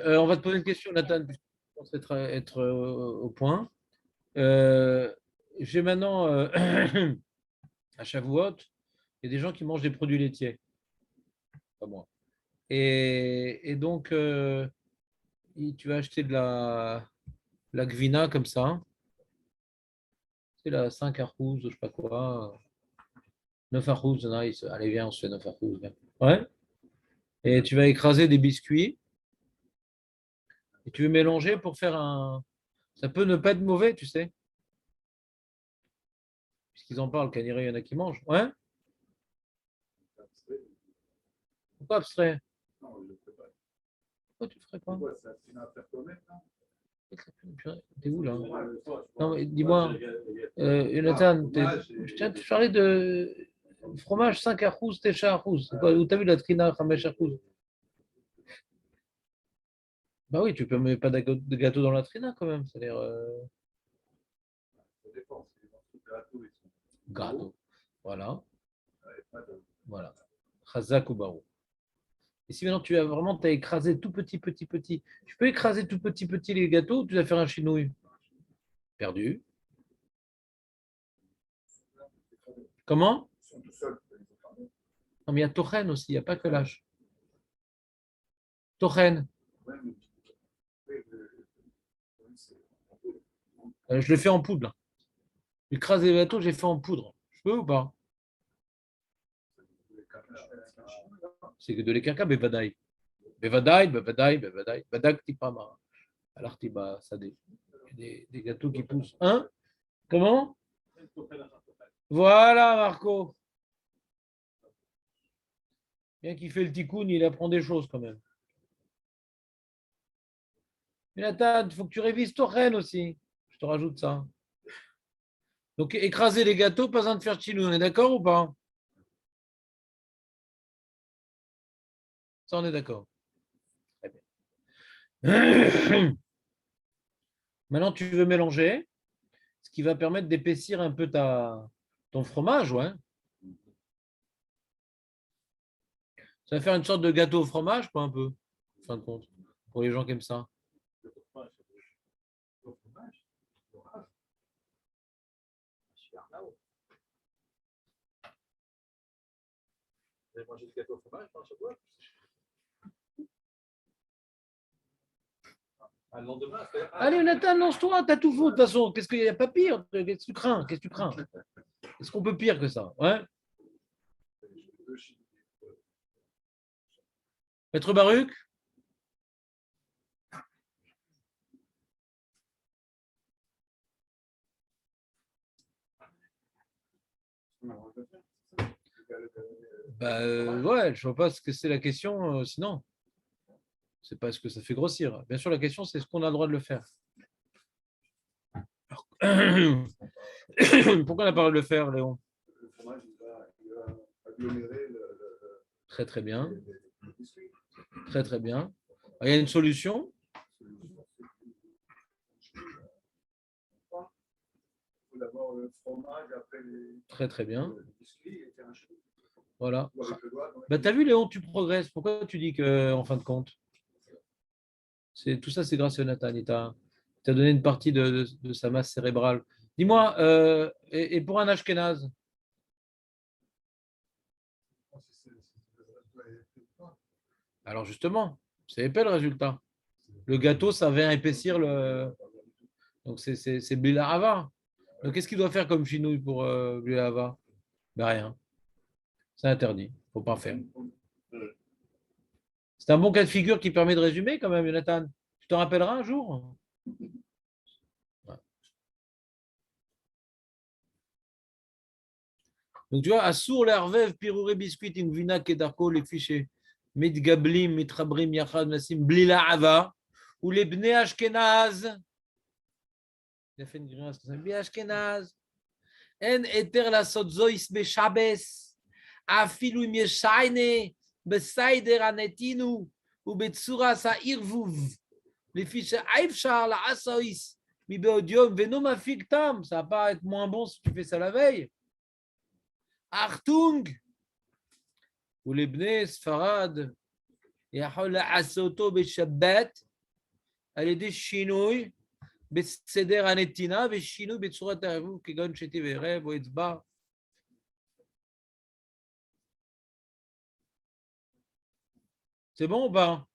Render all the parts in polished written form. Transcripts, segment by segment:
on va te poser une question, Nathan, puisque tu penses être au point. Euh, j'ai maintenant, à Shavuot, il y a des gens qui mangent des produits laitiers, pas moi. Et donc, tu vas acheter de la gvina comme ça, c'est la 5 arrouz, je sais pas quoi, 9 arrouz, nice. Allez, viens, on se fait 9 arrouz, viens. Ouais. Et tu vas écraser des biscuits et tu veux mélanger pour faire un. Ça peut ne pas être mauvais, tu sais, puisqu'ils en parlent, qu'il y en a qui mangent. Ouais. Pourquoi abstrait? Pourquoi tu ne ferais pas? T'es où là? Non, mais dis-moi, Jonathan, tu parlais de fromage 5 arrouz, técha arrouz. Où t'as vu la trina, Hamesh arrouz? Bah oui, tu peux mettre pas de gâteau dans la trina quand même. C'est-à-dire gâteau. Voilà. Voilà. Chazak ou barou. Et si maintenant tu as vraiment t'as écrasé tout petit, petit, petit, tu peux écraser tout petit, petit les gâteaux ou tu vas faire un chinouille? Perdu. Comment? Non, mais il y a Tochen aussi, il n'y a pas que l'âge. Tochen. Je le fais en poudre. Là. Écraser les gâteaux, j'ai fait en poudre. Je peux ou pas? C'est que de l'écarka, bevadaï. Bevadaï, bevadaï, bevadaï. Badak tipama. Alors, tiba, ça des gâteaux qui poussent. Hein? Comment? Voilà, Marco. Bien qu'il fait le ticoun, il apprend des choses quand même. Mais Nathan, il faut que tu révises ton reine aussi. Je te rajoute ça. Donc, écraser les gâteaux, pas besoin de faire chilou. On est d'accord ou pas? Ça, on est d'accord. Très bien. Maintenant, tu veux mélanger, ce qui va permettre d'épaissir un peu ton fromage, ouais. Ça va faire une sorte de gâteau au fromage, quoi, un peu, en fin de compte, pour les gens qui aiment ça. Vous avez mangé du gâteau au fromage dans chaque fois? Allez, Nathan, lance-toi, t'as tout faux de toute façon. Qu'est-ce qu'il n'y a pas pire? Qu'est-ce que tu crains? Qu'est-ce que tu crains? Est-ce qu'on peut pire que ça? Ouais. Maître Baruch? Bah, ouais, je vois pas ce que c'est la question, sinon. C'est pas ce que ça fait grossir. Bien sûr, la question, c'est est-ce qu'on a le droit de le faire? Pourquoi on n'a pas le droit de le faire, Léon? Très, très bien. Très, très bien. Il y a une solution. Très, très bien. Voilà. Bah, tu as vu, Léon, tu progresses. Pourquoi tu dis que, en fin de compte, tout ça, c'est grâce à Nathan. Il t'a donné une partie de sa masse cérébrale. Dis-moi, et pour un Ashkenaz? Alors justement, c'est épais le résultat. Le gâteau, ça vient épaissir le. Donc c'est Bilarava. Donc qu'est-ce qu'il doit faire comme chinouille pour Bilarava? Ben rien. C'est interdit. Il ne faut pas faire. C'est un bon cas de figure qui permet de résumer quand même, Jonathan. Tu t'en rappelleras un jour? Ouais. Donc tu vois, Assour l'Arvev, Pirouré Biscuit, Ingvina, Kedarko, les fichiers. Mitgablim, Mitrabrim, Yachad, Nassim, Blila'ava, ou les Bnei Ashkenaz. Il a fait une grimace comme ça. Bnei Ashkenaz. En eter la sotzois beshabes. Afilu im yeshayne, besaider anetinu, ou betsura sa irvuv. Les fiches Aïfchar, la Asaïs, Mibéodium, Venom Afictam, ça va pas être moins bon si tu fais ça la veille. Artung, ou les Bnei Sfarad, יכול לעשות אותו בשבת על ידי שינוי בסדר הנתינה ושינוי בצורת הערבוב כגון שתי וערב או אצבע. C'est bon ou pas?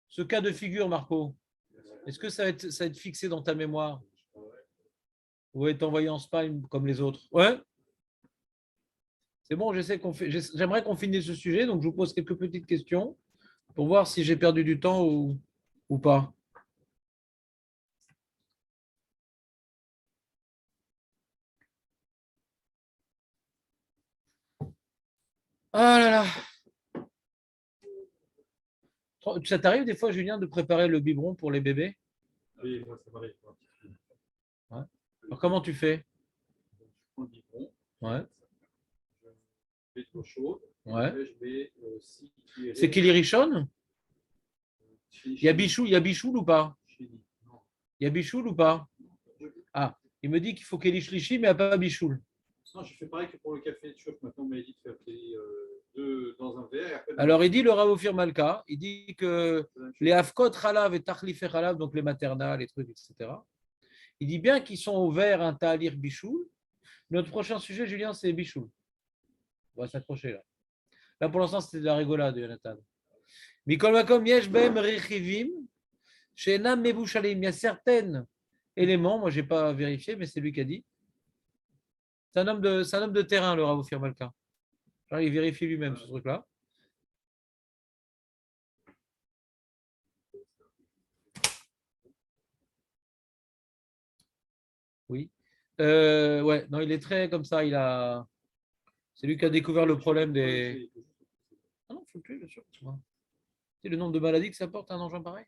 Ce cas de figure, Marco, est-ce que ça va être fixé dans ta mémoire? Ou être envoyé en spam comme les autres? Ouais? C'est bon, j'aimerais qu'on finisse ce sujet, donc je vous pose quelques petites questions pour voir si j'ai perdu du temps ou pas. Ah là là! Ça t'arrive des fois, Julien, de préparer le biberon pour les bébés? Oui, moi, ça m'arrive. Ouais. Alors, comment tu fais? Je prends le biberon. Ouais. Je mets de l'eau chaude. Ouais. Et je mets 6 cuillerées. C'est Kelly Richon? Il y a Bichoul ou pas? Il y a Bichoul ou pas? Ah, il me dit qu'il faut Kelly Shlishi, mais il n'y a pas Bichoul. Non, je fais pareil que pour le café turc. Maintenant, on m'a dit de faire deux dans un verre. Et après, alors, il dit le Rav Ophir Malka, il dit que les Afkot Halav et Tachlif Halav, donc les maternales, les trucs, etc., il dit bien qu'ils sont ouverts un Ta'alir Bichoul. Notre prochain sujet, Julien, c'est Bichoul. On va s'accrocher là. Là, pour l'instant, c'était de la rigolade, Jonathan. Mikol Makom Yesh Behem Rechivim, Shenam Mebushalim. Il y a certains éléments, moi, je n'ai pas vérifié, mais c'est lui qui a dit. C'est un homme de terrain, le Rav Ophir Malka. Alors, il vérifie lui-même ce truc-là. Oui. Ouais, non, il est très comme ça. C'est lui qui a découvert le problème des. Ah non, il faut le tuer, bien sûr. C'est le nombre de maladies que ça porte un engin pareil.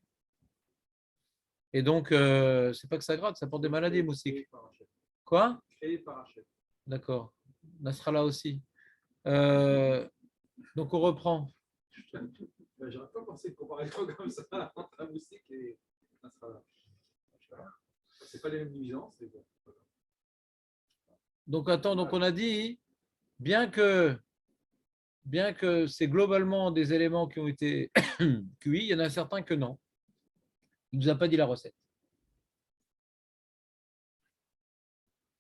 Et donc, c'est pas que ça gratte, ça porte des maladies, moustiques. Quoi? D'accord. Nasrallah aussi. Donc, on reprend. J'aurais pas pensé de comparaison comme ça entre un moustique et Nasrallah. C'est pas les mêmes nuisances. Bon. Donc, attends, donc on a dit, bien que c'est globalement des éléments qui ont été cuits, il y en a certains que non. Il ne nous a pas dit la recette.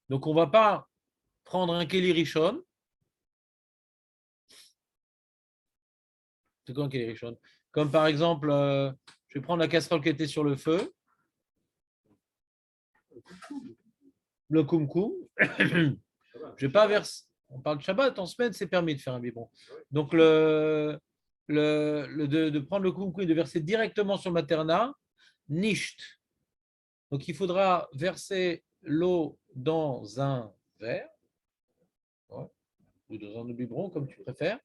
Donc, on ne va pas prendre un Kelly Rishon. C'est quoi un Kelly Rishon? Comme par exemple, je vais prendre la casserole qui était sur le feu. Le koum-koum. Je vais pas verser. On parle de Shabbat, en semaine, c'est permis de faire un biberon. Donc, de prendre le koum-koum et de verser directement sur le maternat, nicht. Donc, il faudra verser l'eau dans un verre, ouais, ou dans un biberon, comme tu préfères.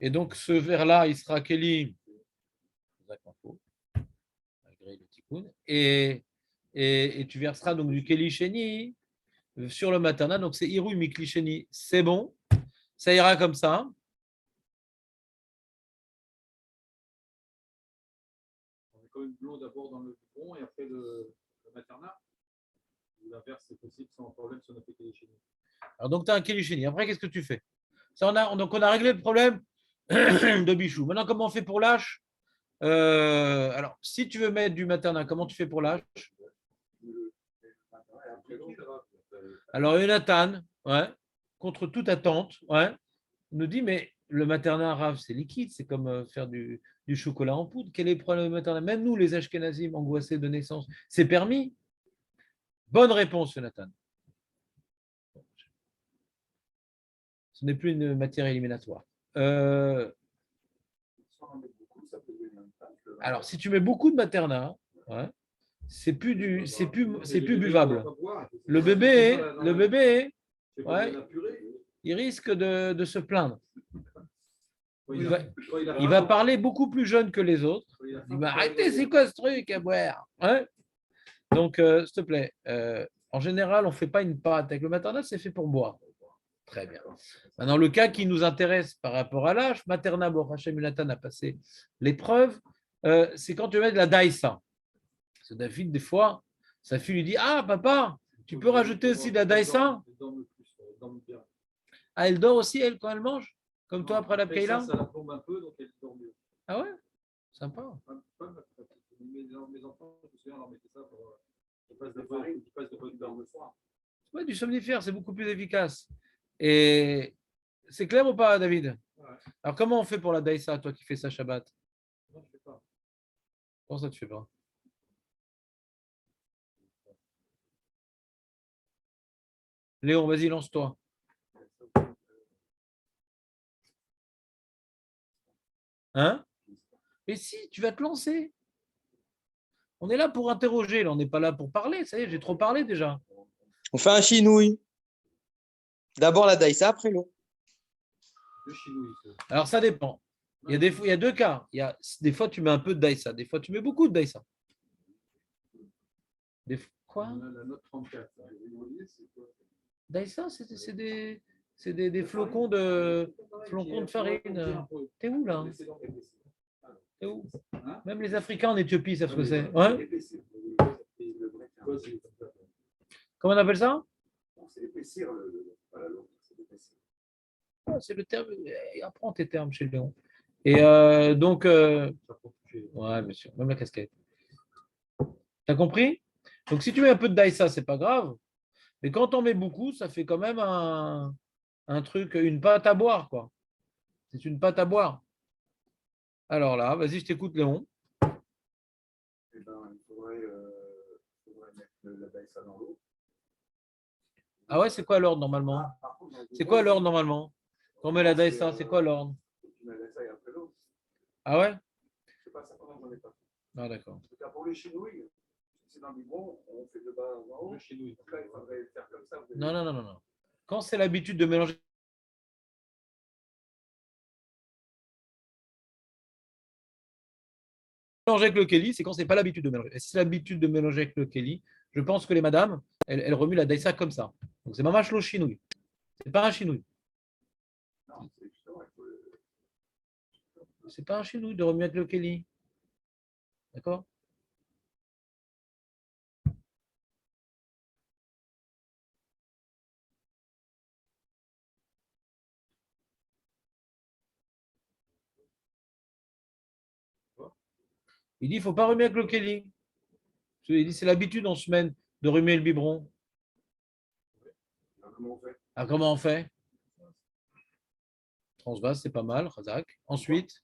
Et donc, ce verre-là, il sera Kelly, malgré le tikkun, et tu verseras donc du Kelly Sheni sur le maternat. Donc, c'est Iru Mikli Sheni. C'est bon, ça ira comme ça. On met quand même de l'eau d'abord dans le biberon et après le maternat. L'inverse, c'est possible sans problème si on a fait Kelly Sheni. Alors, donc, tu as un Kelly Sheni. Après, qu'est-ce que tu fais? Ça, donc, on a réglé le problème de Bichou. Maintenant, comment on fait pour l'âche? Alors, si tu veux mettre du maternat, comment tu fais pour l'âche? Alors, Jonathan, ouais, contre toute attente, ouais, nous dit, mais le maternat rave, c'est liquide, c'est comme faire du chocolat en poudre. Quel est le problème du maternat? Même nous, les Ashkenazim angoissés de naissance, c'est permis? Bonne réponse, Jonathan. Ce n'est plus une matière éliminatoire. Alors, si tu mets beaucoup de maternat, ouais, c'est plus buvable. Le bébé, ouais, il risque de se plaindre. Il va parler beaucoup plus jeune que les autres. Il va arrêter, c'est quoi ce truc à boire, hein? Donc, s'il te plaît, en général, on ne fait pas une pâte. Avec le maternat, c'est fait pour boire. Très bien. Maintenant, le cas qui nous intéresse par rapport à l'âge, Materna Borachem Unatan a passé l'épreuve, c'est quand tu mets de la daïsa. Parce que David, des fois, sa fille lui dit: ah, papa, tu peux rajouter aussi de la daïsa? Ah, elle dort aussi, elle, quand elle mange? Comme toi après la Pkeila? Ça la plombe un peu, donc elle dort mieux. Ah ouais? Sympa. Pas ma pratique. Mes enfants, je me souviens, on leur mettait ça pour qu'ils passent de bonnes heures le soir. Ouais, du somnifère, c'est beaucoup plus efficace. Et c'est clair ou pas, David? Ouais. Alors, comment on fait pour la daïsa, toi qui fais ça Shabbat? Non, je ne fais pas. Comment ça, tu fais pas? Léon, vas-y, lance-toi. Hein? Mais si, tu vas te lancer. On est là pour interroger, là, on n'est pas là pour parler. Ça y est, j'ai trop parlé déjà. On fait un chinouille. D'abord la daïsa, après l'eau. Le chinouille. Alors, ça dépend. Il y a deux cas. Des fois, tu mets un peu de daïsa. Des fois, tu mets beaucoup de daïsa. Quoi? La note 34. Daïsa, c'est des flocons de farine. T'es où, là? T'es où? Même les Africains en Éthiopie savent ce que c'est. Ouais? Comment on appelle ça? C'est épaissir voilà, l'eau. Ah, c'est le terme. Apprends tes termes chez Léon. Et donc, ouais, bien sûr, même la casquette. T'as compris? Donc, si tu mets un peu de daïsa, c'est pas grave. Mais quand on met beaucoup, ça fait quand même un truc, une pâte à boire, quoi. C'est une pâte à boire. Alors là, vas-y, je t'écoute, Léon. Eh ben, il faudrait mettre la daïsa dans l'eau. Ah ouais, c'est quoi l'ordre normalement? C'est quoi l'ordre normalement? Quand on met la daïsa, c'est quoi l'ordre? Tu mets la daïsa et après l'eau. Ah ouais? Je sais pas, ça pendant j'en ai pas. Ah d'accord. Pour les chinouilles, c'est dans le biberon, on fait de bas en haut. Le chinouille. Donc là, il faudrait faire comme ça. Non. Quand c'est l'habitude de mélanger avec le Kelly, c'est quand c'est pas l'habitude de mélanger. Et si c'est l'habitude de mélanger avec le Kelly, je pense que les madames, elles remuent la daïsa comme ça. Donc c'est mamash lo chinouille. C'est pas un chinouille. Non, c'est justement, il faut C'est pas un chinouille de remuer avec le Kelly. D'accord? Il dit, il ne faut pas remuer avec le Kelly. Il dit, c'est l'habitude en semaine de remuer le biberon. comment on fait? Ah, comment on fait? Transvase, c'est pas mal, Razak. Ensuite,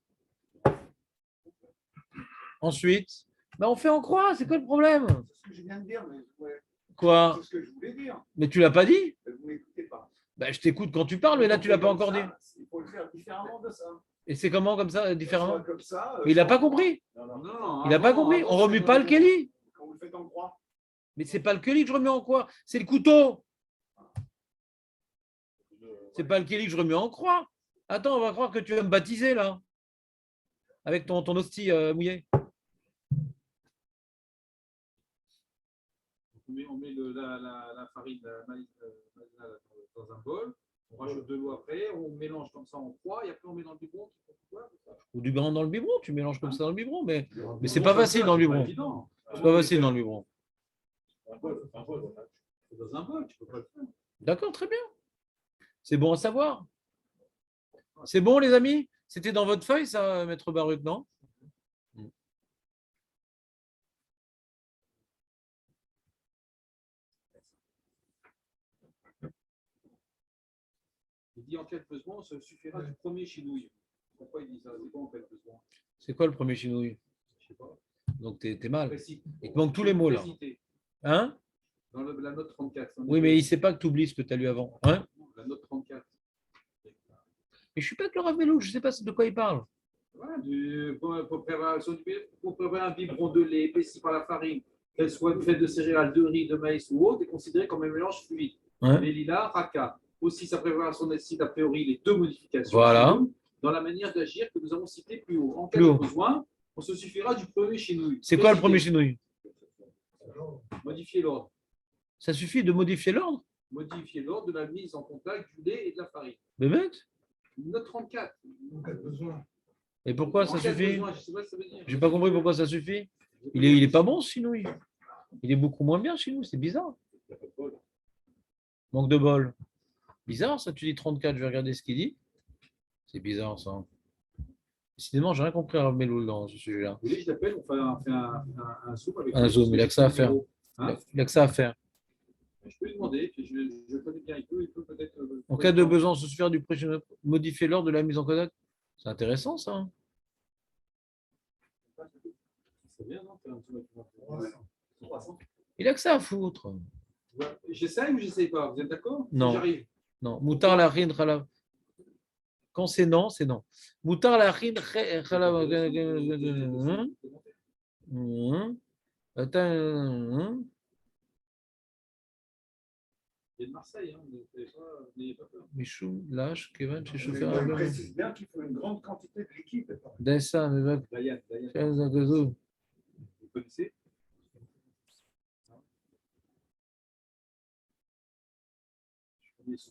ben on fait en croix, c'est quoi le problème? C'est ce que je viens de dire, mais ouais. Quoi? C'est ce que je voulais dire. Mais tu l'as pas dit? Mais vous m'écoutez pas. Ben, je t'écoute quand tu parles, mais là, tu l'as pas encore dit. Il faut le faire différemment de ça. Et c'est comment comme ça, différemment? Comme ça, mais il n'a pas compris. Non, Il n'a pas compris. On remue pas le Kelly. Quand vous le faites en croix. Mais c'est pas le Kelly que je remets en croix, c'est le couteau. C'est pas le Kelly que je remets en croix. Attends, on va croire que tu vas me baptiser là. Avec ton hostie mouillé. On met la farine, la maïs dans un bol, on rajoute de l'eau après, on mélange comme ça en croix et après on met dans le biberon. Ou du blanc dans le biberon, tu mélanges comme ça dans le biberon, mais c'est pas facile dans le biberon. C'est pas facile dans le biberon. Dans un bol, tu peux pas le faire. D'accord, très bien. C'est bon à savoir. C'est bon, les amis? C'était dans votre feuille, ça, Maître Baruch, non? Il dit en cas de besoin, on se suffira du premier chinouille. Pourquoi il dit ça? C'est quoi en cas de besoin? C'est quoi le premier chinouille? Je sais pas. Donc, t'es mal. Précis. Il te manque tous les mots, là. Hein? Dans la note 34. Oui, mais il ne sait pas que tu oublies ce que tu as lu avant. Hein? La note 34. Mais je ne suis pas que le Rav Melou, je ne sais pas de quoi il parle. Voilà, pour préparer un biberon de lait épaissi par la farine, qu'elle soit faite de céréales, de riz, de maïs ou autre, est considérée comme un mélange fluide. Ouais. Mélila, raka. Aussi, sa préparation décide a priori les deux modifications. Voilà. Dans la manière d'agir que nous avons cité plus haut. En cas de besoin, on se suffira du premier chinouille. C'est quoi le premier chinouille? Modifier l'ordre. Ça suffit de modifier l'ordre? Modifier l'ordre de la mise en contact du lait et de la farine. Bémet? Note 34. Et pourquoi ça suffit? Je sais pas ce que ça veut dire. J'ai pas compris pourquoi ça suffit. Il est pas bon ce chinouille. Il est beaucoup moins bien chez nous, c'est bizarre. Manque de bol. Bizarre ça, tu dis 34, je vais regarder ce qu'il dit. C'est bizarre ça. Décidément, j'ai rien compris à Meloul dans ce sujet-là. Vous voulez, je l'appelle, on fait un zoom avec Un zoom, il a que ça à faire. Hein, Il a que ça à faire. je peux lui demander, puis je connais bien, il peut peut-être. En cas de besoin, on se suffire du projet, modifier l'ordre de la mise en contact. C'est intéressant, ça. Hein. C'est bien, non? Faire un petit document. 300. Il a que ça à foutre. Ouais. J'essaye ou j'essaye pas? Vous êtes d'accord? Non. J'arrive. Non. Moutar la rin khalav. Quand c'est non, c'est non. Moutar la rin khalav. Attends. Il y a de Marseille, hein. N'ayez pas peur. Michou, lâche, Kevin, chez Il chauffeur. précise bien qu'il faut une grande quantité de liquide. Dessa, mais va. Dayan. Vous Vous connaissez?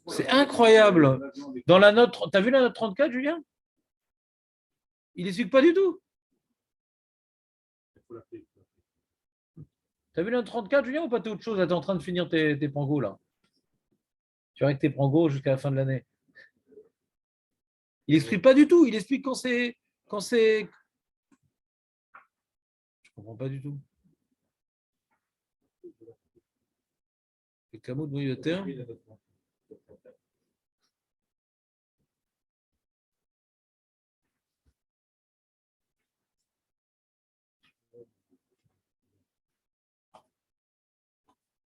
C'est incroyable. Dans la note, t'as vu la note 34, Julien? Il n'explique pas du tout. T'as vu la note 34, Julien, ou pas? T'es autre chose? T'es en train de finir tes pangos, là. Tu vas avec tes pangos jusqu'à la fin de l'année. Il n'explique pas du tout. Il explique quand c'est. Je comprends pas du tout. Les camos de moyenne.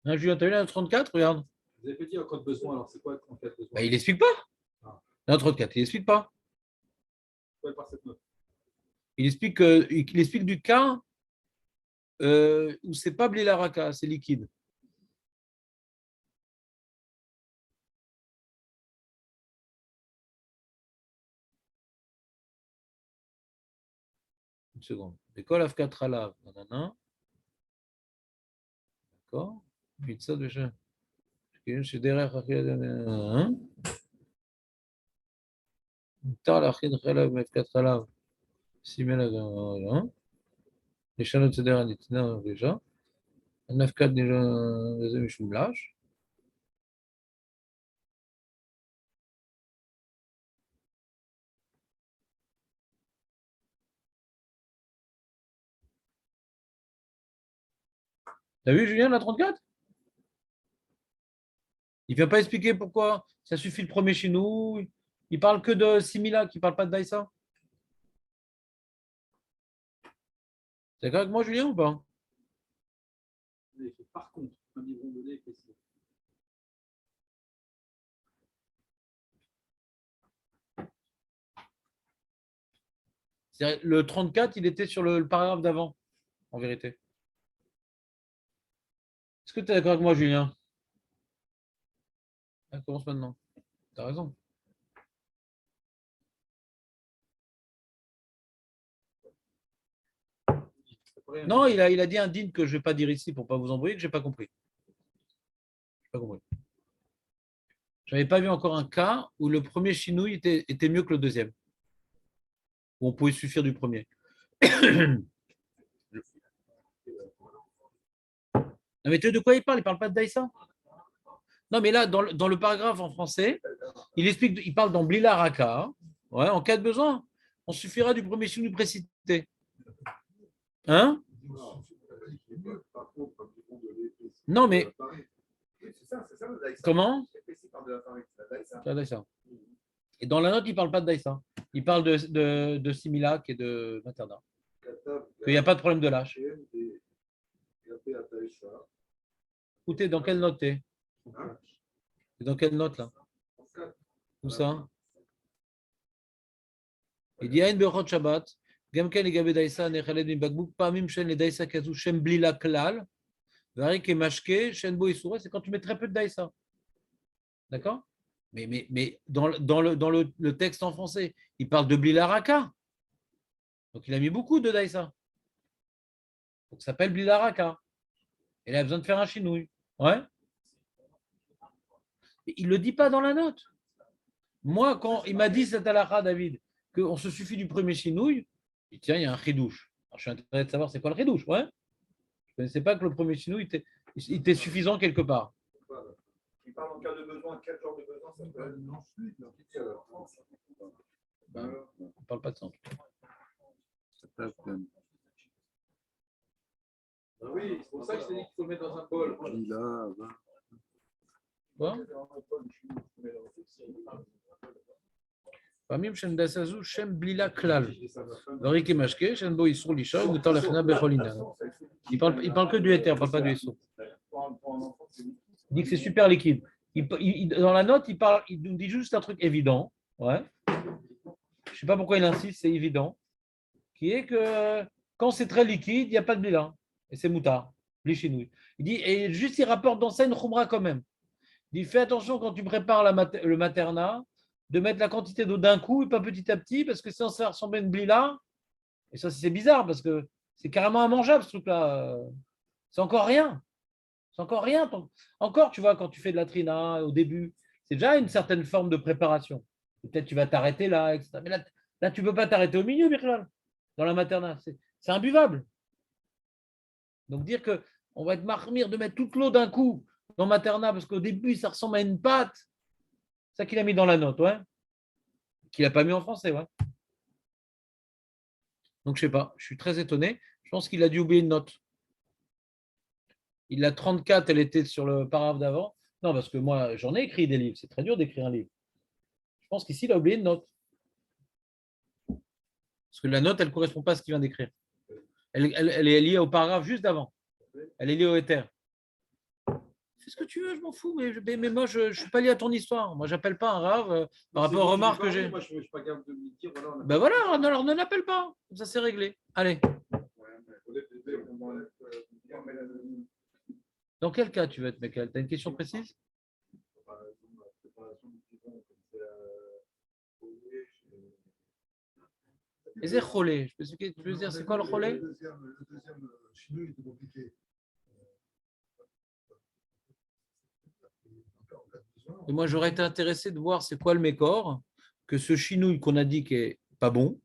Hein, Julien, t'as vu la note 34? Regarde. Vous avez dit en cas de besoin, alors c'est quoi le 34 besoin? Bah, il n'explique pas. La note 34, il n'explique pas. Ouais, par cette note. Il explique du cas où c'est pas blilaraka, c'est liquide. Une seconde. École F4 alav. Nanana. D'accord. Pizza de chez. Chez derrière. Tar la khid khalav F4 alav. Simela. Les chanots de derrière déjà. Un F4 déjà. Deuxième choumlage. T'as vu, Julien, la 34? Il ne vient pas expliquer pourquoi ça suffit le premier chez nous. Il parle que de Simila, qui ne parle pas de Daïsa. T'es d'accord avec moi, Julien, ou pas? Par contre, un biberon de lait précis. Le 34, il était sur le paragraphe d'avant, en vérité. Est-ce que tu es d'accord avec moi, Julien? On commence maintenant. Tu as raison. Non, il a dit un din que je ne vais pas dire ici pour ne pas vous embrouiller, que je n'ai pas compris. Je n'ai pas compris. Je n'avais pas vu encore un cas où le premier chinouille était mieux que le deuxième. Où on pouvait suffire du premier. Non, mais tu sais de quoi il parle? Il ne parle pas de Daïsa. Non, mais là, dans le paragraphe en français, il parle dans Blila Raka. Ouais, en cas de besoin, on suffira du premier chinouille précité. Hein? Non, mais. Comment? Et dans la note, il ne parle pas de Daïsa. Il parle de Similac et de Materna. Qu'il n'y a pas de problème de lâche. Écoutez, dans quelle note t'es? Dans quelle note là? Où ça? Il dit Aïn Berchot Shabbat. Gamken et Gabé Daïsa, Nechaled Mibakbouk, Pamim Shen les Daïsa Kazou, Shem Blila Klal, Varik et Mashke, Shen Bo Issoura, c'est quand tu mets très peu de Daïsa. D'accord? Mais dans le texte en français, il parle de Blila Raka. Donc il a mis beaucoup de Daïsa. Donc ça s'appelle Blila Raka. Et il a besoin de faire un chinouille. Ouais? Il ne le dit pas dans la note. Moi, quand il m'a dit cette halakha, David, qu'on se suffit du premier chinouille, il dit tiens, il y a un chidouche. Alors, je suis intéressé de savoir c'est quoi le chidouche. Ouais? Je ne connaissais pas que le premier chinouille était suffisant quelque part. Il parle en cas de besoin, quel genre de besoin ça peut être? On ne parle pas de ça. Ah oui, c'est pour ça que je t'ai dit qu'il faut le mettre dans un bol. Quoi? פעמים שנדסה זו שם בלילה כלל. וריקי משקה, שאין בו איסור לישון, מותר להכנה בכל עניין. Il parle que du éther, il ne parle pas du איסור. Il dit que c'est super liquide. Dans la note, il nous dit juste un truc évident. Ouais. Je ne sais pas pourquoi il insiste, c'est évident. Qui est que quand c'est très liquide, il n'y a pas de blila. Et c'est moutard, blichinouille. Il dit, et juste il rapporte dans ça une khumra quand même. Il dit, fais attention quand tu prépares le maternat, de mettre la quantité d'eau d'un coup et pas petit à petit, parce que sinon ça va ressembler à une blila. Et ça, c'est bizarre, parce que c'est carrément immangeable, ce truc-là. C'est encore rien. C'est encore rien. Encore, tu vois, quand tu fais de la trina au début, c'est déjà une certaine forme de préparation. Peut-être tu vas t'arrêter là, etc. Mais là tu ne peux pas t'arrêter au milieu, Birlal, dans la maternat. C'est imbuvable. Donc dire qu'on va être marmire de mettre toute l'eau d'un coup dans maternat, parce qu'au début, ça ressemble à une pâte. C'est ça qu'il a mis dans la note, ouais. Qu'il n'a pas mis en français, ouais. Donc, je ne sais pas, je suis très étonné. Je pense qu'il a dû oublier une note. Il a 34, elle était sur le paragraphe d'avant. Non, parce que moi, j'en ai écrit des livres. C'est très dur d'écrire un livre. Je pense qu'ici, il a oublié une note. Parce que la note, elle ne correspond pas à ce qu'il vient d'écrire. Elle est liée au paragraphe juste d'avant. Elle est liée au éther. Fais ce que tu veux, je m'en fous, mais moi, je ne suis pas lié à ton histoire. Moi, je n'appelle pas un rave par rapport aux remarques que j'ai. Moi, je ne suis pas capable de me dire. Ben voilà, alors ne l'appelle pas. Comme ça, c'est réglé. Allez. Dans quel cas tu veux être, Michael? Tu as une question précise? Et c'est cholé. Tu veux dire, c'est quoi le cholé? Le deuxième chinois est compliqué. Et moi, j'aurais été intéressé de voir c'est quoi le mécor, que ce chinouille qu'on a dit qui est pas bon,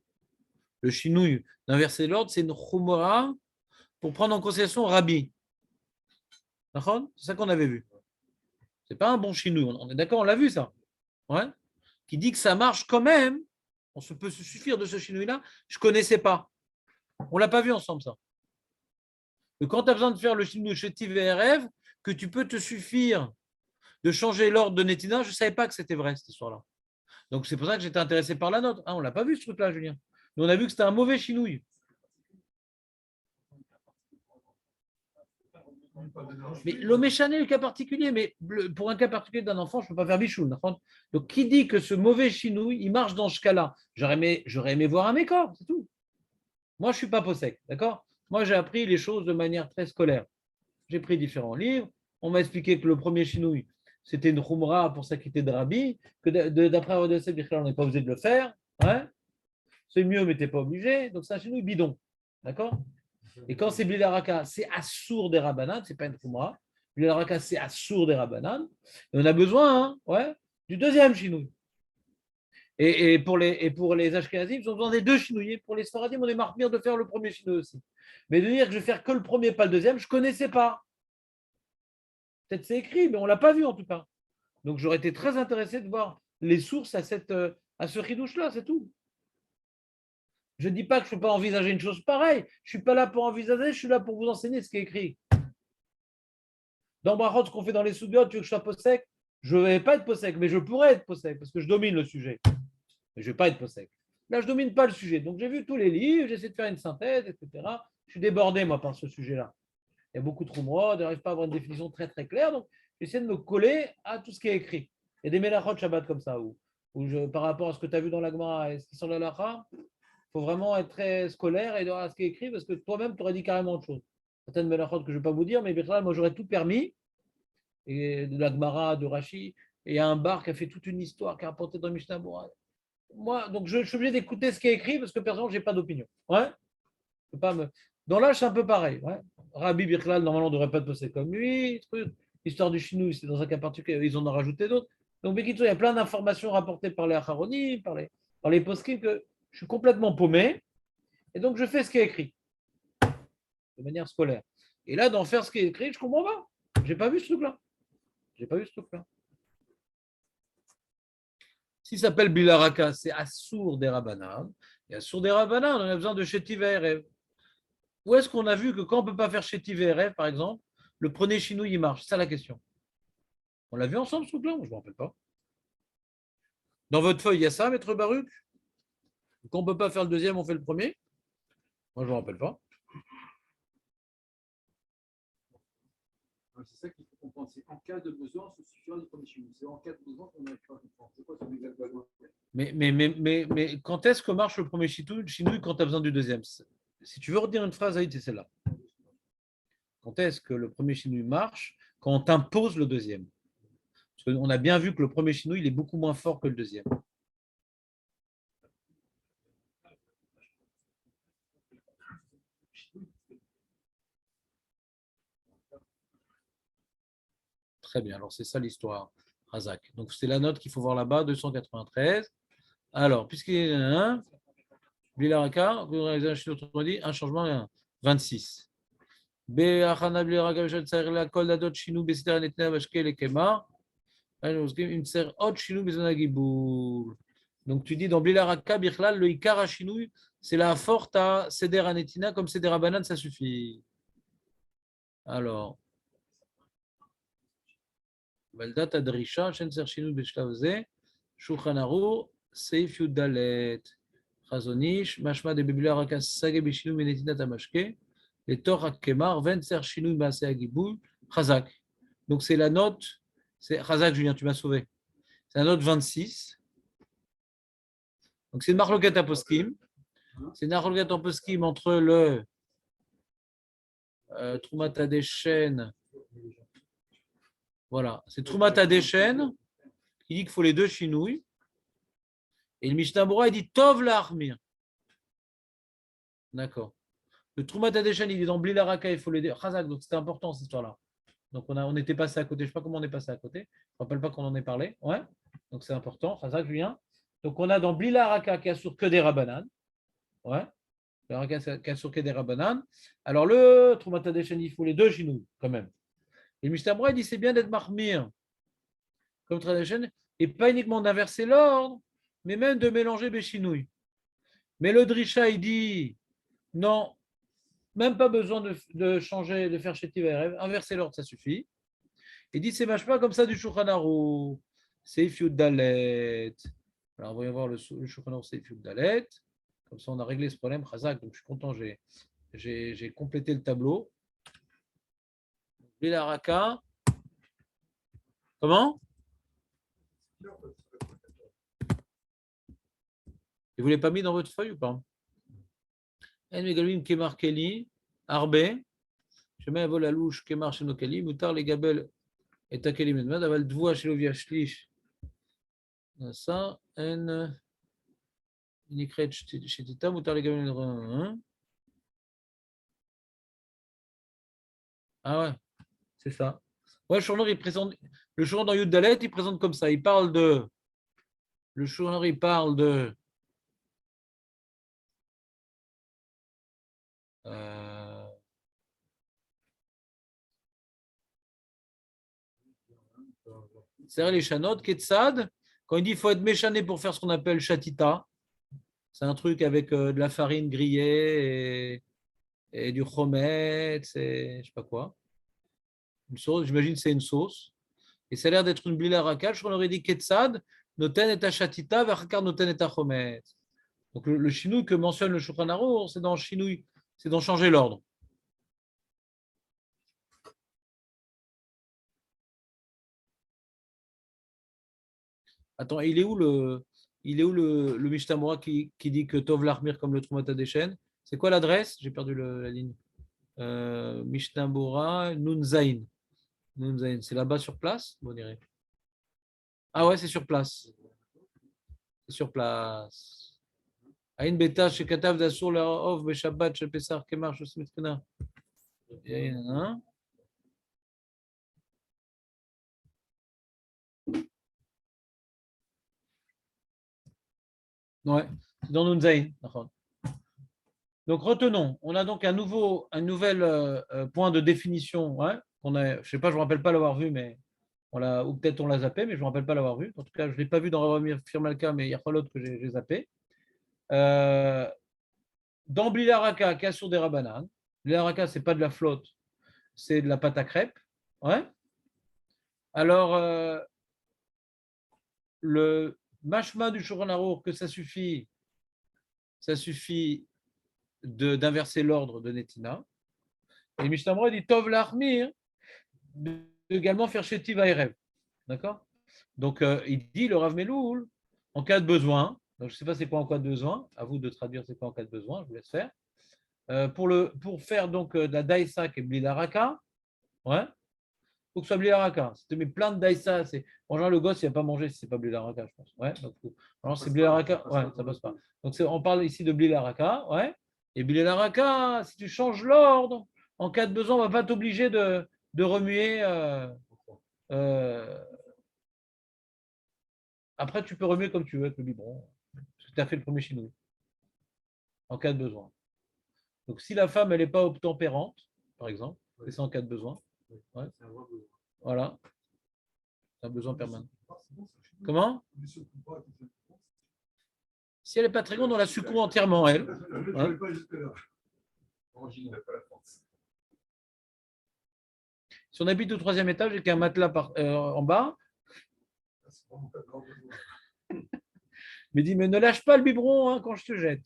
le chinouille d'inverser l'ordre, c'est une chumra pour prendre en considération Rabbi. D'accord? C'est ça qu'on avait vu. C'est pas un bon chinouille. On est d'accord, on l'a vu ça. Ouais. Qui dit que ça marche quand même. On peut se suffire de ce chinouille-là. Je ne connaissais pas. On ne l'a pas vu ensemble, ça. Et quand tu as besoin de faire le chinouille chétiv et rêve, que tu peux te suffire de changer l'ordre de Netina, je ne savais pas que c'était vrai, cette histoire-là. Donc, c'est pour ça que j'étais intéressé par la note. Ah, on ne l'a pas vu, ce truc-là, Julien. Mais on a vu que c'était un mauvais chinouille. Mais l'oméchané, le cas particulier, mais pour un cas particulier d'un enfant, je ne peux pas faire bichou. Donc, qui dit que ce mauvais chinouille, il marche dans ce cas-là? J'aurais aimé voir un mécor, c'est tout. Moi, je ne suis pas possèque, d'accord? Moi, j'ai appris les choses de manière très scolaire. J'ai pris différents livres. On m'a expliqué que le premier chinouille, c'était une khumra pour s'acquitter de Rabbi, que d'après Rodessé, on n'est pas obligé de le faire. Hein, c'est mieux, mais tu n'es pas obligé. Donc, c'est un chinouille bidon, d'accord? Et quand c'est Blilaraka, c'est Assour des Rabbanan, ce n'est pas une Khumra. Blilaraka, c'est Assour des Rabbanan. Et on a besoin du deuxième chinouille. Et pour les Ashkenazim, ils ont besoin des deux chinouilles. Pour les Sfaradim, on est marmire de faire le premier chinouille aussi. Mais de dire que je vais faire que le premier, pas le deuxième, je ne connaissais pas. Peut-être c'est écrit, mais on ne l'a pas vu en tout cas. Donc j'aurais été très intéressé de voir les sources à ce chidouche-là, c'est tout. Je ne dis pas que je ne peux pas envisager une chose pareille. Je ne suis pas là pour envisager, je suis là pour vous enseigner ce qui est écrit. Dans Brachot, ce qu'on fait dans les soubiotes, tu veux que je sois possèque? Je ne vais pas être possèque, mais je pourrais être possèque parce que je domine le sujet. Mais je ne vais pas être possèque. Là, je ne domine pas le sujet. Donc, j'ai vu tous les livres, j'essaie de faire une synthèse, etc. Je suis débordé, moi, par ce sujet-là. Il y a beaucoup de rumeurs, je n'arrive pas à avoir une définition très, très claire. Donc, j'essaie de me coller à tout ce qui est écrit. Il y a des Melachot Shabbat comme ça, où par rapport à ce que tu as vu dans la Gemara et ce qui sont dans l'Alacha, il faut vraiment être très scolaire et à ce qui est écrit parce que toi-même, tu aurais dit carrément autre chose. Certaines Melachot que je ne vais pas vous dire, mais moi, j'aurais tout permis. Et de la Gemara, de Rashi, et il y a un bar qui a fait toute une histoire, qui a rapporté dans Mishnah Bora. Moi, donc je suis obligé d'écouter ce qui est écrit parce que personnellement, je n'ai pas d'opinion. Ouais. Je peux pas me... Dans l'âge, c'est un peu pareil. Ouais. Rabbi Birklal, normalement, ne devrait pas te passer comme lui. L'histoire du Chinou, c'est dans un cas particulier, ils en ont rajouté d'autres. Donc, il y a plein d'informations rapportées par les Acharonim, par les poskim, que je suis complètement paumé. Et donc, je fais ce qui est écrit de manière scolaire. Et là, d'en faire ce qui est écrit, je ne comprends pas. Je n'ai pas vu ce truc-là. J'ai pas vu ce truc-là. S'il s'appelle Bilaraka, c'est Assour des Rabbanan. Il y a sur des Rabbanan, on a besoin de Shetiv Erev. Où est-ce qu'on a vu que quand on ne peut pas faire Shetiv Erev, par exemple, le premier Chinouille, il marche? C'est ça la question. On l'a vu ensemble, ce truc-là? Je ne me rappelle pas. Dans votre feuille, il y a ça, Maître Baruch? Quand on ne peut pas faire le deuxième, on fait le premier? Moi, je ne me rappelle pas. C'est ça qu'il faut comprendre. C'est en cas de besoin, on se suffira du premier chinois. C'est en cas de besoin qu'on n'arrive pas à comprendre. C'est quoi ce besoin? Mais quand est-ce que marche le premier Chinouille quand tu as besoin du deuxième? Si tu veux redire une phrase, c'est celle-là. Quand est-ce que le premier Chinouille marche? Quand on t'impose le deuxième. Parce qu'on a bien vu que le premier Chinouille, il est beaucoup moins fort que le deuxième. Très bien, alors c'est ça l'histoire, Razak. Donc c'est la note qu'il faut voir là-bas, 293. Alors, puisqu'il y a un, Bilaraka, autrement dit, un changement, 26. Donc tu dis dans Bilaraka, Bichlal, le Ikar Hashinoui, c'est la forte à Seder Anetina, comme Seder Abanan, ça suffit. Alors. Valdat Adrisha, Shenser Shinu Beshlavze, Shulchan Aruch, Seif Yud Dalet, Chazonish, Mashma de Biblia Rakas Sage Beshinu Menetinat Amashke, les Torah Kemar, Venser Shinu Maase Agibou, Chazak. Donc c'est la note, c'est Chazak, Julien, tu m'as sauvé. C'est la note 26. Donc c'est une Marloket Aposkim. C'est une Marloket Aposkim entre le Trumata Deshen. Voilà, c'est Trumata Deshen qui dit qu'il faut les deux chinouilles. Et le Mishnah Bora, il dit Tov la Armir. D'accord. Le Trumata Deshen, il dit dans Bli la Raka, il faut les deux. Chazak, donc c'était important cette histoire-là. Donc on était passé à côté. Je ne sais pas comment on est passé à côté. Je ne me rappelle pas qu'on en ait parlé. Ouais. Donc c'est important. Chazak, Julien. Donc on a dans Bli la Raka qui a sur que des Rabbanan. Ouais. La Raka qui a sur que des Rabbanan. Alors le Trumata Deshen, il faut les deux chinouilles quand même. Et le Mishnah Bora, il dit c'est bien d'être Mahmir. Comme tradition, et pas uniquement d'inverser l'ordre, mais même de mélanger Béchinouille. Mais le Drisha, il dit non, même pas besoin de changer, de faire Shetiv Erev, inverser l'ordre, ça suffit. Il dit c'est pas comme ça du Shulchan Aruch, Seif Yud Dalet. Alors voyons voir le Shulchan Aruch Seif Yud Dalet. Comme ça, on a réglé ce problème. Chazak, donc je suis content, j'ai complété le tableau. Bila Raka. Comment? Et vous ne l'avez pas mis dans votre feuille ou pas? En megalvim kemar keli, arbe, shema yavo la louche kemar sheno keli, mutar les gabel et takeli medmad, aval dvoa shelo viashlish. Ça, en nikret shetita, mutar les gabel. Ah ouais, c'est ça. Ouais, le Shulchan il présente, le Shulchan dans Yud Dalet, il présente comme ça. Il parle de, le Shulchan il parle de. C'est les chanot, Ketsad, quand il dit qu'il faut être méchané pour faire ce qu'on appelle chatita, c'est un truc avec de la farine grillée et du chomet, c'est je sais pas quoi. Une sauce, j'imagine que c'est une sauce. Et ça a l'air d'être une blila rakal. On aurait dit Ketsad, noten et chatita, verkar noten et chomet. Donc le chinouille que mentionne le Shulchan Aruch, c'est dans chinouille, c'est dans changer l'ordre. Attends, il est où le Mishnah Bora qui dit que Tov l'Armir comme le Trumata Deshen? C'est quoi l'adresse? J'ai perdu la ligne. Mishnah Bora, Nun Zain. Nun Zain. C'est là-bas sur place, on dirait. Ah ouais, c'est sur place. C'est sur place. Aïn Beta, chez Katav d'Assur, la Ov, Beshabbat, chez Pessar, Kemar, chez Smitkana. Ouais, c'est dans Nunzaïn. Donc retenons, on a donc un nouvel point de définition. Ouais, je ne sais pas, je ne me rappelle pas l'avoir vu, mais ou peut-être on l'a zappé, mais je ne me rappelle pas l'avoir vu. En tout cas, je ne l'ai pas vu dans Ravamir Firmalka, mais il y a pas l'autre que j'ai zappé. Dans Blilaraka, Kassur des Rabanan. Blilaraka, ce n'est pas de la flotte, c'est de la pâte à crêpes. Ouais. Alors, le mashma du Shulchan Aruch, que ça suffit d'inverser l'ordre de Netina. Et Mishnah Berurah dit Tov l'achmir, également faire Shetiv Erev. D'accord. Donc, il dit le Rav Meloul, en cas de besoin, donc je ne sais pas c'est quoi en cas de besoin, à vous de traduire c'est quoi en cas de besoin, je vous laisse faire. Pour faire donc de la daïsa qui est blilaraka, ouais, faut que ce soit blilaraka. Si tu mets plein de daïsa, c'est en général le gosse il va pas manger si c'est pas blilaraka, je pense. Ouais, donc alors c'est blilaraka, ouais, ça passe pas. Donc on parle ici de blilaraka, ouais. Et blilaraka, si tu changes l'ordre, en cas de besoin, on va pas t'obliger de remuer. Après, tu peux remuer comme tu veux avec le biberon. Tu as fait le premier chinois, en cas de besoin. Donc, si la femme, elle n'est pas obtempérante, par exemple, c'est ça en cas de besoin. Ouais. Voilà. C'est un besoin permanent. Comment? Si elle n'est pas très grande, on la secoue entièrement, elle. Hein? Si on habite au 3e étage et qu'il y a un matelas en bas, mais dit, mais ne lâche pas le biberon hein, quand je te jette.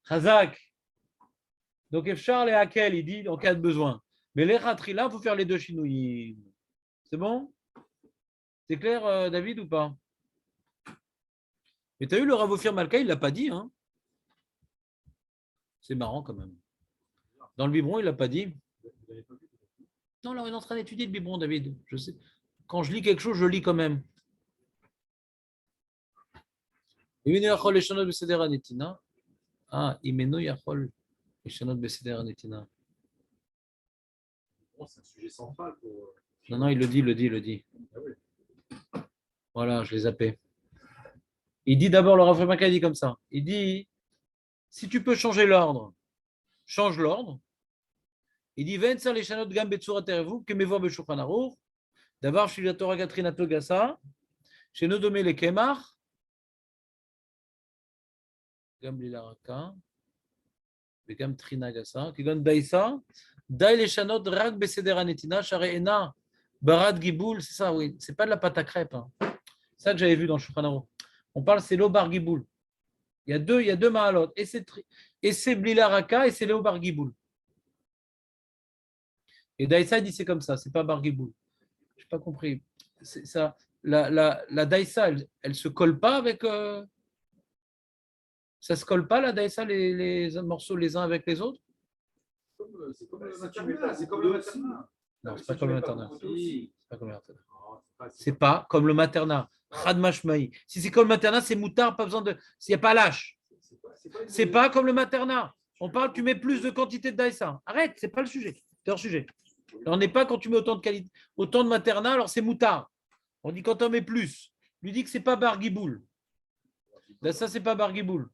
Chazak. Donc, Efchar et Hakel, il dit en cas de besoin. Mais les ratrila, il faut faire les deux chinouilles. C'est bon? C'est clair, David, ou pas? Mais tu as eu le Ravofir Malka, il ne l'a pas dit. Hein? C'est marrant quand même. Dans le biberon, il ne l'a pas dit. Non, là, on est en train d'étudier le biberon, David. Je sais. Quand je lis quelque chose, je lis quand même. Ah, Imeno Yachol. C'est un sujet central pour. Non, il le dit. Ah oui. Voilà, je l'ai zappé. Il dit d'abord, le Rav Maka dit comme ça. Il dit, si tu peux changer l'ordre, change l'ordre. Il dit, Vensa les chanot gam betsura terevu, que me voit beshulchan aruch. D'abord, chez la Torah Katrina Togasa, chez nos domés les Kemach, gam lilaraka, gam trinagasa, qui gagne daïsa, daï les chanot rak besedera netina, share ena, barad giboul, c'est ça, oui, c'est pas de la pâte à crêpes. Hein. C'est ça que j'avais vu dans le Shulchan Aruch. On parle, c'est l'eau bar giboul. Il y a deux mahalot, et c'est blilaraka, et c'est l'eau bar giboul. Et daïsa dit c'est comme ça, c'est pas bar giboul. Je n'ai pas compris. C'est ça, la daïsa, elle se colle pas avec. Ça se colle pas la daïsa, les morceaux les uns avec les autres? C'est comme le maternat. C'est comme le maternat. Non, c'est pas comme le maternat. C'est pas comme le maternat. C'est pas comme le maternat. Khadmashmaï. Si c'est comme le maternat, c'est moutard, pas besoin de. S'il n'y a pas lâche. C'est pas comme le maternat. On parle, tu mets plus de quantité de daïsa. Arrête, c'est pas le sujet. C'est hors sujet. On n'est pas quand tu mets autant de qualité, autant de maternat, alors c'est moutard. On dit quand on met plus. Lui dit que c'est pas bargiboul. Là, ça, c'est pas bargiboul.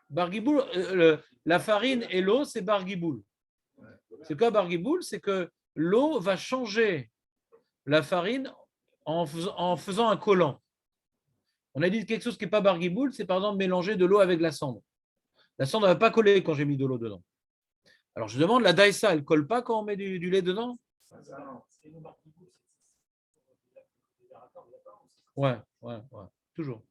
Bargiboul, la farine et l'eau, c'est bargiboul. C'est quoi bargiboul? C'est que l'eau va changer la farine en faisant un collant. On a dit quelque chose qui n'est pas bargiboul, c'est par exemple mélanger de l'eau avec la cendre. La cendre ne va pas coller quand j'ai mis de l'eau dedans. Alors je demande, la daïsa, elle ne colle pas quand on met du lait dedans? Ouais, toujours.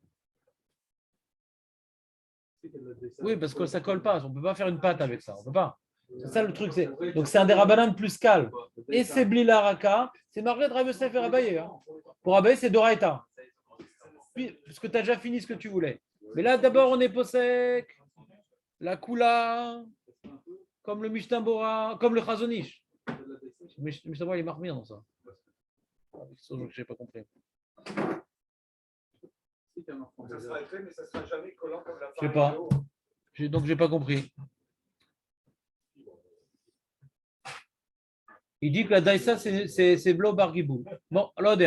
Oui, parce que ça ne colle pas. On ne peut pas faire une pâte avec ça. On peut pas. C'est ça le truc. Donc c'est un des rabanan plus calme. Et c'est blilaraka. C'est marqué de Rav Yosef et Rabaye. Hein. Pour Rabaye, c'est doraita. Parce que tu as déjà fini ce que tu voulais. Mais là, d'abord, on est posek. La kula. Comme le Mishnah Berurah, comme le Chazonish. Le Mishnah Berurah, il est marqué dans ça. C'est ce que je n'ai pas compris. Ça sera écrit, mais ça ne sera jamais collant comme la farine. Je sais pas. Donc, je n'ai pas compris. Il dit que la daïsa, c'est blo bargibou. Bon, alors,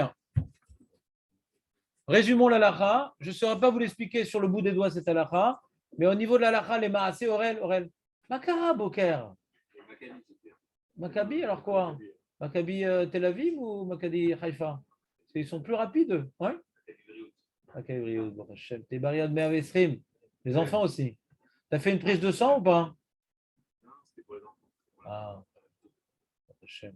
résumons la lacha. Je ne saurais pas vous l'expliquer sur le bout des doigts, cette lacha. Mais au niveau de la lacha, les maasé, Aurel. Makara, Boker. Maccabi, alors quoi? Maccabi Tel Aviv ou Maccabi Haïfa? Ils sont plus rapides. Ouais. T'es barrière de Mervesrim. Les enfants aussi. T'as fait une prise de sang ou pas? Ah, Hachem.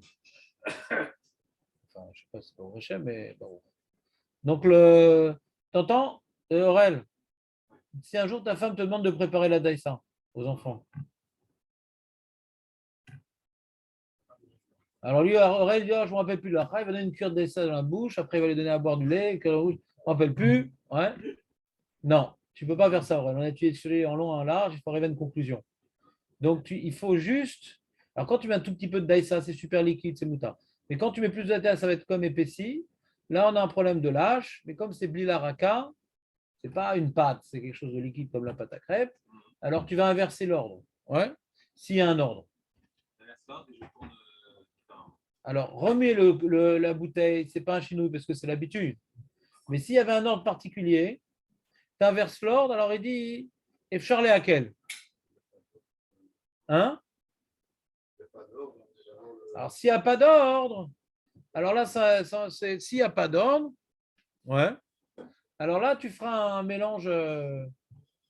Enfin, je sais pas si c'est pour Hachem, mais bon. Donc, t'entends, Aurel? Si un jour ta femme te demande de préparer la daïsa aux enfants. Alors lui, Aurel dit, oh, je ne me rappelle plus de la il va donner une cure de daïsa dans la bouche, après il va lui donner à boire du lait, je ne me rappelle plus. Ouais. Non, tu ne peux pas faire ça, Aurel. On a étudié en long et en large, il faut arriver à une conclusion. Donc, il faut juste. Alors, quand tu mets un tout petit peu de daïsa, c'est super liquide, c'est moutard. Mais quand tu mets plus de daïsa, ça va être comme épaissi. Là, on a un problème de lâche, mais comme c'est blila raka, ce n'est pas une pâte, c'est quelque chose de liquide comme la pâte à crêpes. Alors, tu vas inverser l'ordre. Ouais. S'il y a un ordre. Alors, remets la bouteille, ce n'est pas un chinouille parce que c'est l'habitude. Mais s'il y avait un ordre particulier, tu inverses l'ordre, alors il dit Efchar à quel? Hein? Alors, s'il n'y a pas d'ordre, alors là, s'il n'y a pas d'ordre, ouais. Alors là, tu feras un mélange.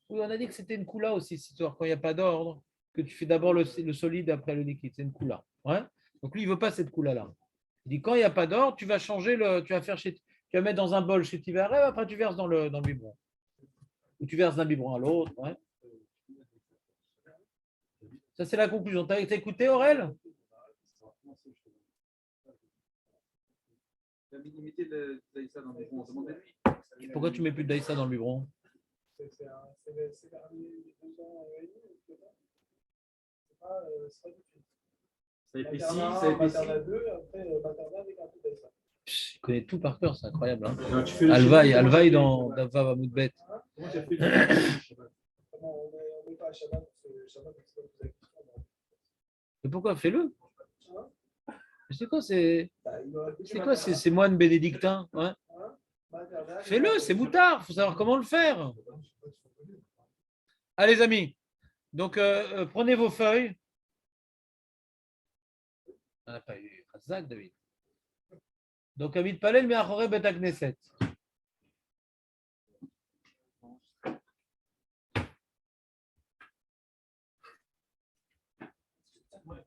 Oui, on a dit que c'était une coula aussi, cette histoire, quand il n'y a pas d'ordre, que tu fais d'abord le solide après le liquide. C'est une coula. Ouais. Donc lui, il ne veut pas cette coula-là. Il dit quand il n'y a pas d'ordre, tu vas changer tu vas mettre dans un bol chez Tivaré, après tu verses dans le biberon. Ou tu verses d'un biberon à l'autre. Ouais. Ça, c'est la conclusion. T'as écouté, Aurel? La minimité de daïsa dans le biberon, demandez-lui. Pourquoi tu ne mets plus de daïsa dans le biberon? C'est vers les 2 ans et demi, c'est pas du tout. Ça épaissit, Maternelle, ça épaissit. Maternelle 2, après maternelle avec un peu d'Aïssa. Il connaît tout par cœur, c'est incroyable. Hein. Non, tu fais le Alvaï chinouille, dans Dava Vamoudbet. Comment tu as fait le On n'est pas à Shabbat, parce que Shabbat, c'est pas plus la question. Mais pourquoi? Fais-le. C'est quoi ces Bah, ces moines bénédictins? Ouais. Fais-le, c'est moutard, il faut savoir comment le faire. Allez, les amis, donc prenez vos feuilles. On n'a pas eu Razak, David. Donc, Amit Palel, mais Achore Bet Knesset.